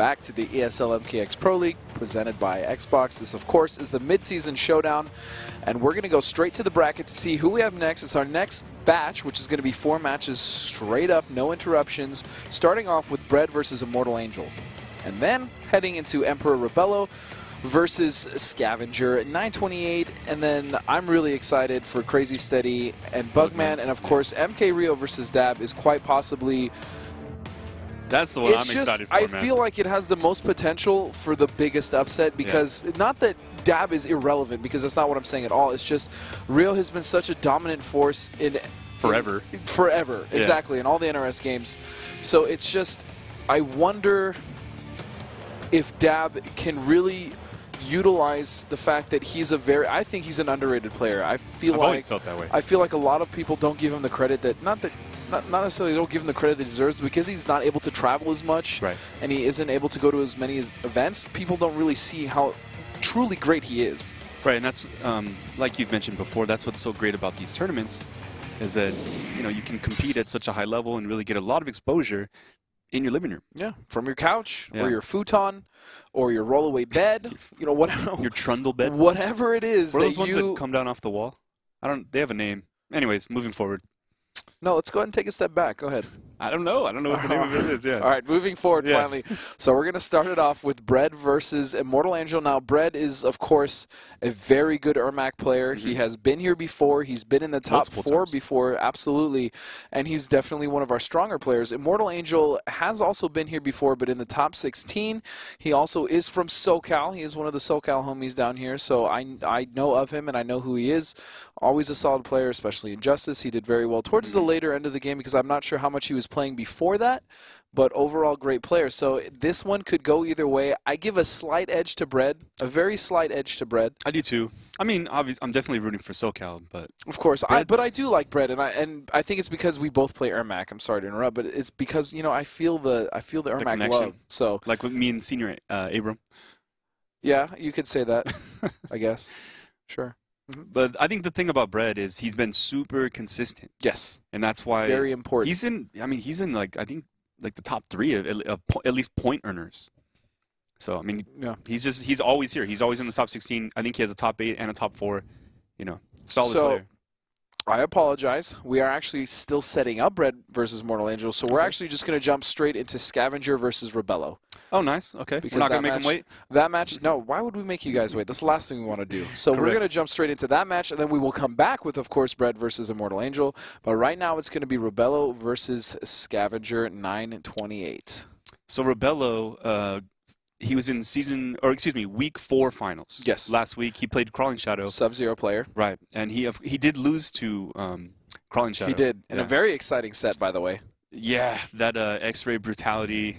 back to the ESL MKX Pro League presented by Xbox. This, of course, is the mid-season showdown, and we're going to go straight to the bracket to see who we have next. It's our next batch, which is going to be 4 matches straight up, no interruptions, starting off with Bread versus Immortal Angel, and then heading into Emperor Rebelo versus Scavenger928, and then I'm really excited for Crazy Steady and Bugman, and of course MK Rio versus Dab is quite possibly... That's the one I'm excited for, man. I feel like it has the most potential for the biggest upset because, not that Dab is irrelevant, because that's not what I'm saying at all, it's just Rio has been such a dominant force in... Forever. Forever, exactly, in all the NRS games. So it's just, I wonder if Dab can really utilize the fact that he's I think he's an underrated player. I've always felt that way. I feel like a lot of people don't give him the credit that, not necessarily don't give him the credit that he deserves, because he's not able to travel as much, and he isn't able to go to as many events. People don't really see how truly great he is. Right, and that's, like you've mentioned before, that's what's so great about these tournaments, is that, you know, you can compete at such a high level and really get a lot of exposure in your living room. Yeah, from your couch or your futon or your rollaway bed, you know, whatever. Your trundle bed. Whatever it is. What are those ones that come down off the wall? They have a name. Anyways, moving forward. No, let's go ahead and take a step back. Go ahead. I don't know. I don't know what the name of it is. Yeah. All right, moving forward finally. So we're going to start it off with Bread versus Immortal Angel. Now, Bread is, of course, a very good Ermac player. He has been here before. He's been in the top 4 before, absolutely. And he's definitely one of our stronger players. Immortal Angel has also been here before, but in the top 16. He also is from SoCal. He is one of the SoCal homies down here. So I know of him, and I know who he is. Always a solid player, especially in Justice. He did very well towards the later end of the game, because I'm not sure how much he was playing before that, but overall great player. So this one could go either way. I give a slight edge to Bread, a very slight edge to Bread. I do too. I mean, obviously, I'm definitely rooting for SoCal, but of course, but I do like Bread, and I think it's because we both play Ermac. I'm sorry to interrupt, but it's because, you know, I feel the Ermac love. So like with me and Senior Abram. Yeah, you could say that. I guess. Sure. But I think the thing about Bread is he's been super consistent. Yes. And that's why very important. He's in like, I think, like the top 3 of at least point earners. So I mean, he's always here. He's always in the top 16. I think he has a top 8 and a top 4. You know, solid player. I apologize. We are actually still setting up Bread versus Mortal Angel, so we're actually just going to jump straight into Scavenger versus Rebelo. Oh, nice. Okay. Because we're not going to make him wait? That match, no. Why would we make you guys wait? That's the last thing we want to do. So we're going to jump straight into that match, and then we will come back with, of course, Bread versus Immortal Angel. But right now it's going to be Rebelo versus Scavenger928. So Rebelo, he was in week 4 finals. Yes. Last week he played Crawling Shadow. Sub-Zero player. Right, and he did lose to Crawling Shadow. He did, in a very exciting set, by the way. Yeah, that X-Ray Brutality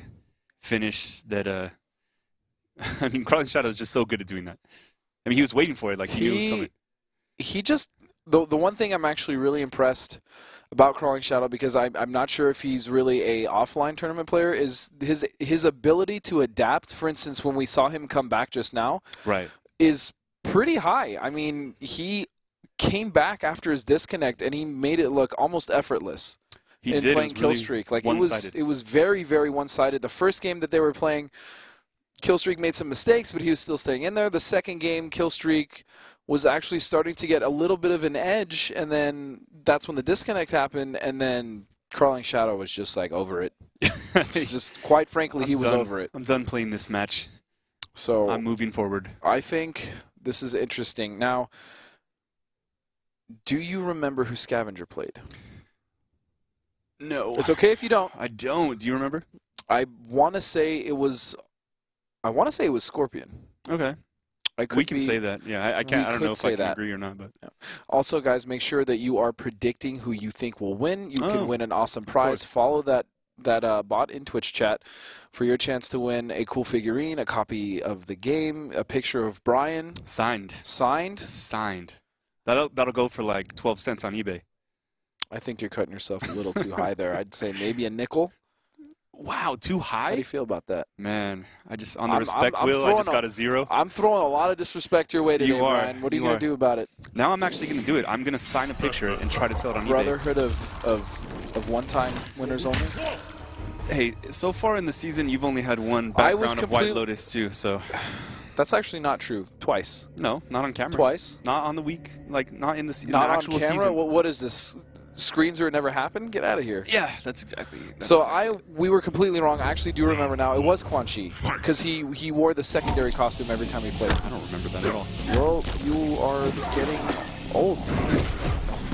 finish that. I mean, Crawling Shadow is just so good at doing that. I mean, he was waiting for it, like he knew it was coming. He just the one thing I'm actually really impressed about Crawling Shadow, because I'm not sure if he's really a offline tournament player, is his ability to adapt. For instance, when we saw him come back just now, is pretty high. I mean, he came back after his disconnect and he made it look almost effortless. He did. Playing Killstreak, like it was very, very one-sided. The first game that they were playing, Killstreak made some mistakes, but he was still staying in there. The second game, Killstreak was actually starting to get a little bit of an edge, and then that's when the disconnect happened, and then Crawling Shadow was just like over it. It's just, quite frankly, he was over it. I'm done playing this match. So I'm moving forward. I think this is interesting. Now, do you remember who Scavenger played? No. It's okay if you don't. I don't. Do you remember? I want to say it was Scorpion. Okay. We can say that. Yeah, I can't. I don't know if I can agree or not. But also, guys, make sure that you are predicting who you think will win. You can win an awesome prize. Follow that bot in Twitch chat for your chance to win a cool figurine, a copy of the game, a picture of Brian signed. That'll go for like 12 cents on eBay. I think you're cutting yourself a little too high there. I'd say maybe a nickel. Wow, too high? How do you feel about that? Man, I just, on the respect wheel, I just got a 0. I'm throwing a lot of disrespect your way today, Brian. What are you going to do about it? Now I'm actually going to do it. I'm going to sign a picture and try to sell it on eBay. Brotherhood of one-time winners only? Hey, so far in the season, you've only had one background of White Lotus too, so... That's actually not true. Twice. No, not on camera. Twice? Not on the week. Like, not in the, not the actual on camera? season. What is this? Screens where it never happened? Get out of here. Yeah, that's exactly. We were completely wrong. I actually do remember now. It was Quan Chi, because he wore the secondary costume every time he played. I don't remember that at all. Well, you are getting old.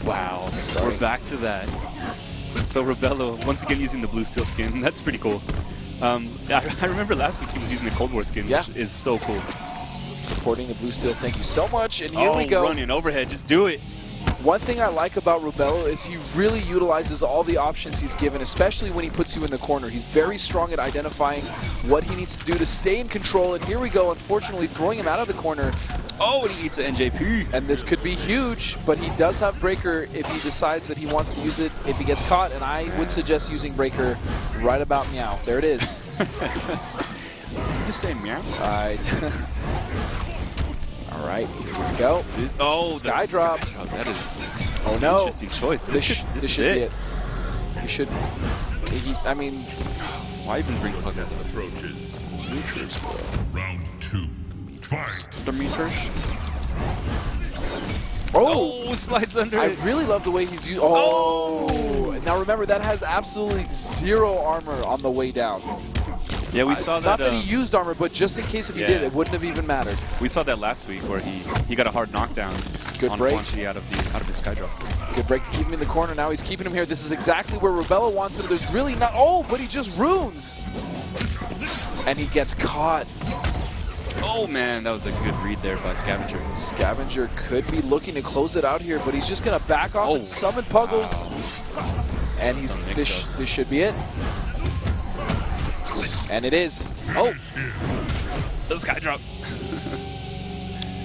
Wow. We're back to that. So Rebelo, once again using the blue steel skin. That's pretty cool. I remember last week he was using the Cold War skin, which is so cool. Supporting the blue steel, thank you so much. And here we go. Running overhead, just do it. One thing I like about Rebelo is he really utilizes all the options he's given, especially when he puts you in the corner. He's very strong at identifying what he needs to do to stay in control. And here we go, unfortunately, throwing him out of the corner. Oh, and he eats an NJP. And this could be huge, but he does have Breaker if he decides that he wants to use it if he gets caught. And I would suggest using Breaker right about meow. There it is. You just say meow? All right, here we go. Sky drop. That is an interesting choice. This should be it. He should. I mean, why even bring Puckers up? Meters, bro. Round 2. Fight. The meters. Oh, slides under it. I really love the way he's used. Oh! Now remember, that has absolutely 0 armor on the way down. Yeah, we saw that. Not that he used armor, but just in case if he did, it wouldn't have even mattered. We saw that last week where he got a hard knockdown. Good break. Out of his sky drop. Good break to keep him in the corner. Now he's keeping him here. This is exactly where Rebelo wants him. There's really not. Oh, but he just runes. And he gets caught. Oh man, that was a good read there by Scavenger. Scavenger could be looking to close it out here, but he's just gonna back off and summon Puggles. Wow. And he's this should be it. And it is. Oh, the sky drop.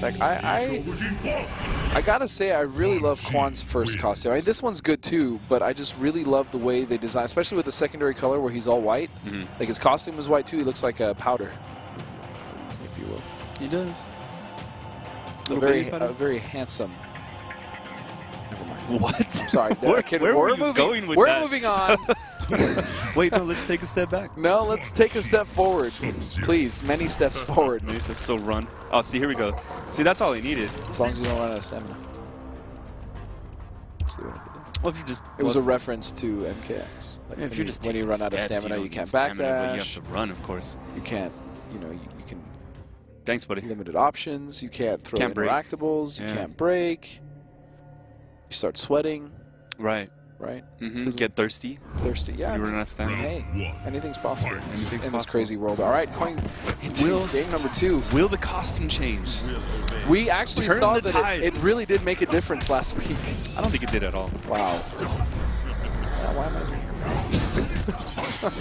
Like I gotta say, I really love Quan's first costume. I mean, this one's good too, but I just really love the way they design, especially with the secondary color where he's all white. Like his costume is white too. He looks like a powder, if you will. He does. A very handsome. Never mind. What? I'm sorry. Where were you going with that? We're moving on. Wait, no, let's take a step back. No, let's take a step forward. Please, many steps forward. So run. Oh, see, here we go. See, that's all he needed. As long as you don't run out of stamina. See what I did there? Well, if you just... It was a reference to MKX. Like if you're just when you run out of stamina, you can't backdash. You have to run, of course. You can't, you know, you can... Thanks, buddy. Limited options. You can't throw interactables. You can't break. You start sweating. Right. Right? Get thirsty. Yeah. You run out of stamina. Hey, anything's possible. Anything's in possible. This crazy world. All right, going into game number 2. Will the costume change? We actually saw that it really did make a difference last week. I don't think it did at all. Wow. Why am I here?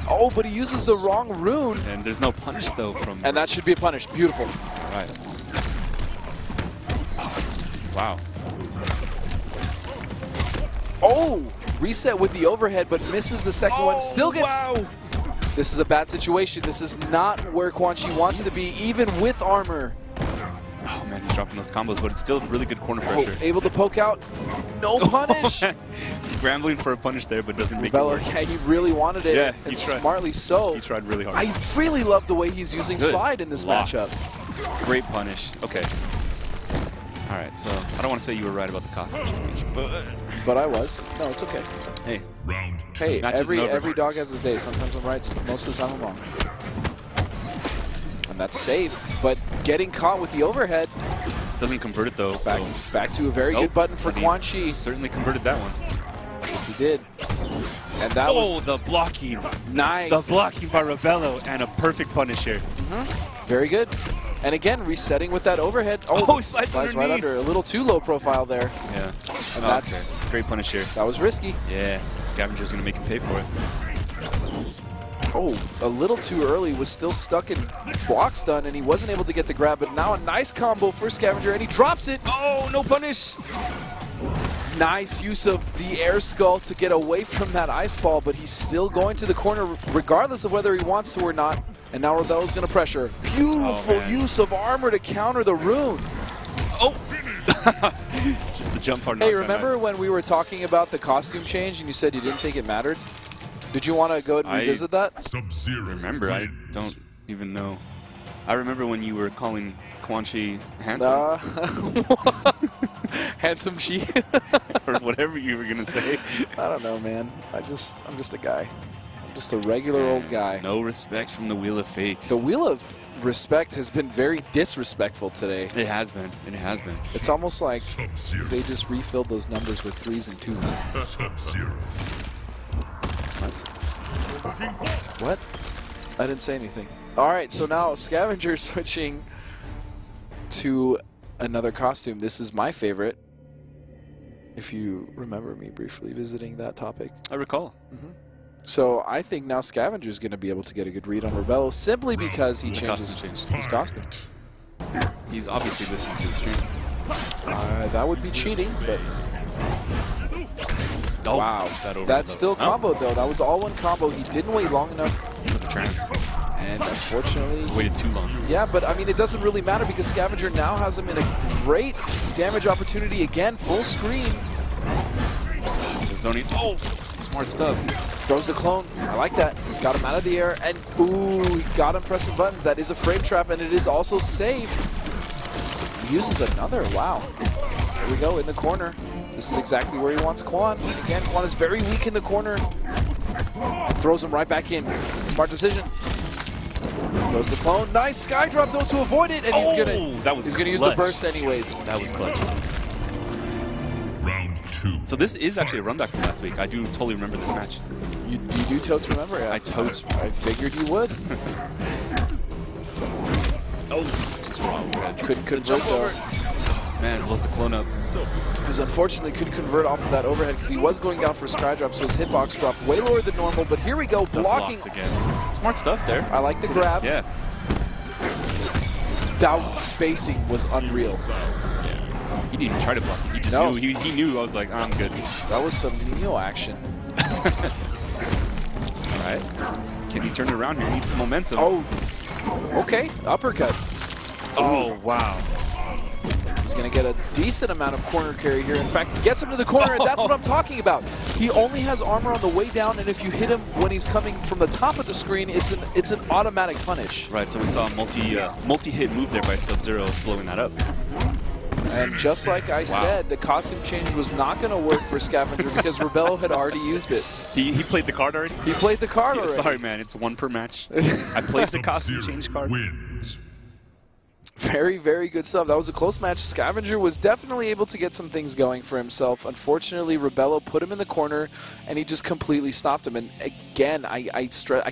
Oh, but he uses the wrong rune. And there's no punish, though, from... And that should be a punish. Beautiful. All right. Wow. Oh! Reset with the overhead, but misses the second one. Still gets... Wow. This is a bad situation. This is not where Quan Chi wants to be, even with armor. Oh, man, he's dropping those combos, but it's still really good corner pressure. Able to poke out. No punish. Scrambling for a punish there, but doesn't make it work. Yeah, he really wanted it. Yeah, and smartly so. He tried really hard. I really love the way he's using slide in this matchup. Great punish. Okay. All right, so I don't want to say you were right about the costume change, but I was. No, it's okay. Hey. Round 2. Hey, every dog has his day. Sometimes I'm right, most of the time I'm wrong. And that's safe, but getting caught with the overhead. Doesn't convert it though. Back to a very good button for Quan Chi. Certainly converted that one. Yes, he did. And that was the blocking. Nice. The blocking by Rebelo and a perfect punish here. Very good. And again, resetting with that overhead. Oh, slides right under. A little too low profile there. Yeah. And that's great punish here. That was risky. Yeah. Scavenger's going to make him pay for it. Oh, a little too early. Was still stuck in block stun, and he wasn't able to get the grab. But now a nice combo for Scavenger, and he drops it. Oh, no punish. Nice use of the air skull to get away from that ice ball, but he's still going to the corner regardless of whether he wants to or not. And now Rebelo's going to pressure. Beautiful use of armor to counter the rune. Oh! Just the jump hard. Hey, remember when we were talking about the costume change and you said you didn't think it mattered? Did you want to go ahead and revisit that? Sub-Zero Remember, I don't even know. I remember when you were calling Quan Chi handsome. Handsome Chi? Or whatever you were going to say. I don't know, man. I'm just a guy. I'm just a regular old guy. No respect from the Wheel of Fate. The Wheel of Respect has been very disrespectful today. It has been. It has been. It's almost like Sub-Zero. they just refilled those numbers with 3s and 2s. Sub-Zero. What? I didn't say anything. All right, so now Scavenger switching to another costume. This is my favorite. If you remember me briefly visiting that topic. I recall. So I think now Scavenger's going to be able to get a good read on Rebelo simply because he changes his costume. He's obviously listening to the stream. That would be cheating, but Oh, wow. That That's still combo though. That was all one combo. He didn't wait long enough. For the trance. And unfortunately, Waited too long. yeah, but I mean, it doesn't really matter because Scavenger now has him in a great damage opportunity again, full screen. Zoning. Oh, smart stuff. Throws the clone. I like that. Got him out of the air, and ooh, he got him pressing buttons. That is a frame trap, and it is also safe. He uses another. Wow. Here we go in the corner. This is exactly where he wants Quan. Again, Quan is very weak in the corner. And throws him right back in. Smart decision. Throws the clone. Nice sky drop though to avoid it, and he's gonna use the burst anyways. That was clutch. Round 2. So this is actually a run back from last week. I do totally remember this match. You do totes remember? Yeah. I totes. I figured you would. Oh, just wrong. Couldn't convert though. Man, blows the clone up. Because unfortunately couldn't convert off of that overhead because he was going down for a sky drop, so his hitbox dropped way lower than normal. But here we go, blocking. Again. Smart stuff there. I like the grab. Yeah. That spacing was unreal. Yeah. He didn't even try to block it. He just No. knew. He knew. I was like, I'm good. That was some Neo action. All right. Can he turn it around here? He needs some momentum. Oh, okay. Uppercut. Oh, wow. He's going to get a decent amount of corner carry here. In fact, he gets him to the corner, and that's what I'm talking about. He only has armor on the way down, and if you hit him when he's coming from the top of the screen, it's an automatic punish. Right, so we saw a multi-hit move there by Sub-Zero blowing that up. And just like I said, the costume change was not going to work for Scavenger because Rebelo had already used it. He played the card already? He played the card already. Sorry, man. It's one per match. I played the costume change card. Wins. Very, very good stuff. That was a close match. Scavenger was definitely able to get some things going for himself. Unfortunately, Rebelo put him in the corner, and he just completely stopped him. And again, I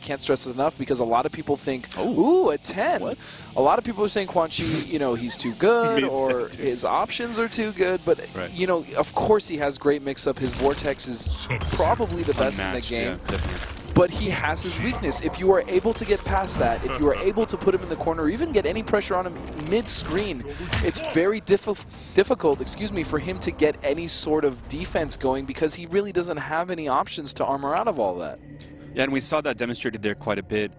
can't stress this enough because a lot of people think, ooh, a 10. What? A lot of people are saying Quan Chi, you know, he's too good or his options are too good. But, you know, of course he has great mix-up. His Vortex is probably the best in the game. Yeah, definitely. But he has his weakness. If you are able to get past that, if you are able to put him in the corner or even get any pressure on him mid-screen, it's very difficult, for him to get any sort of defense going because he really doesn't have any options to armor out of all that. Yeah, and we saw that demonstrated there quite a bit.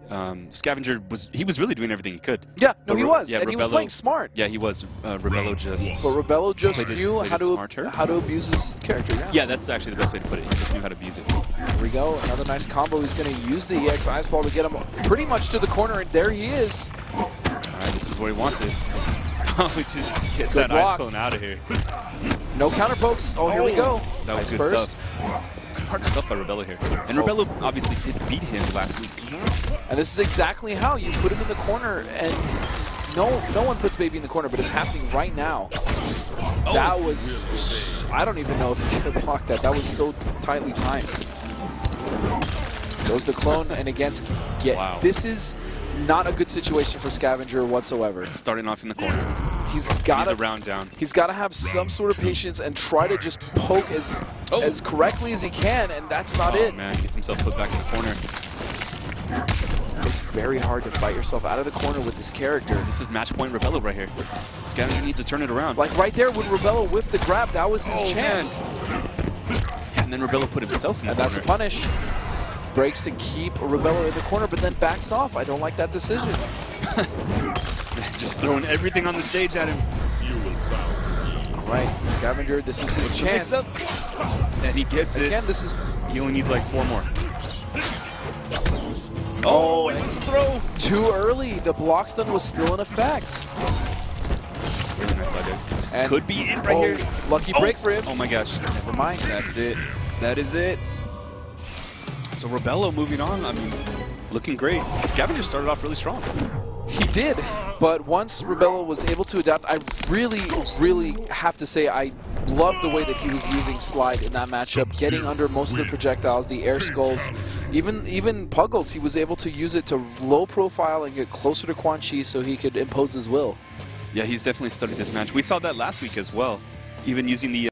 Scavenger was really doing everything he could. Yeah, no, he was, yeah, and he was playing smart. Yeah, he was. Rebelo just. But Rebelo just knew how to abuse his character. Yeah, that's actually the best way to put it. He just knew how to abuse it. Here we go, another nice combo. He's going to use the EX Ice Ball to get him pretty much to the corner, and there he is. All right, this is where he wants it. Just get Good that blocks. Ice Clone out of here. No counter pokes. Oh, here we go. That was nice good burst. stuff. Smart stuff by Rebelo here. And Rebelo obviously did beat him last week. And this is exactly how you put him in the corner, and no one puts Baby in the corner, but it's happening right now. That was, I don't even know if he could have blocked that. That was so tightly timed. Goes the clone, and against this is not a good situation for Scavenger whatsoever. Starting off in the corner. He's got a round down. He's got to have some sort of patience and try to just poke as correctly as he can, and that's not it. Man, he gets himself put back in the corner. It's very hard to fight yourself out of the corner with this character. This is match point Rebelo right here. Scavenger needs to turn it around. Like right there when Rebelo whiffed the grab, that was his chance. Yeah, and then Rebelo put himself in the corner. And that's a punish. Breaks to keep Rebelo in the corner, but then backs off. I don't like that decision. Just throwing everything on the stage at him. All right, Scavenger, this is his chance. And he gets it. Again, this is... He only needs like 4 more. Oh, it was a throw. Too early. The block stun was still in effect. Really nice idea. This And- could be it right here. Lucky break for him. Oh my gosh. Never mind. That's it. That is it. So Rebelo moving on. I mean, looking great. Scavenger started off really strong. He did, but once Rebelo was able to adapt, I really have to say I love the way that he was using Slide in that matchup, getting under most of the projectiles, the air skulls, even Puggles. He was able to use it to low profile and get closer to Quan Chi so he could impose his will. Yeah, he's definitely studied this match. We saw that last week as well, even using the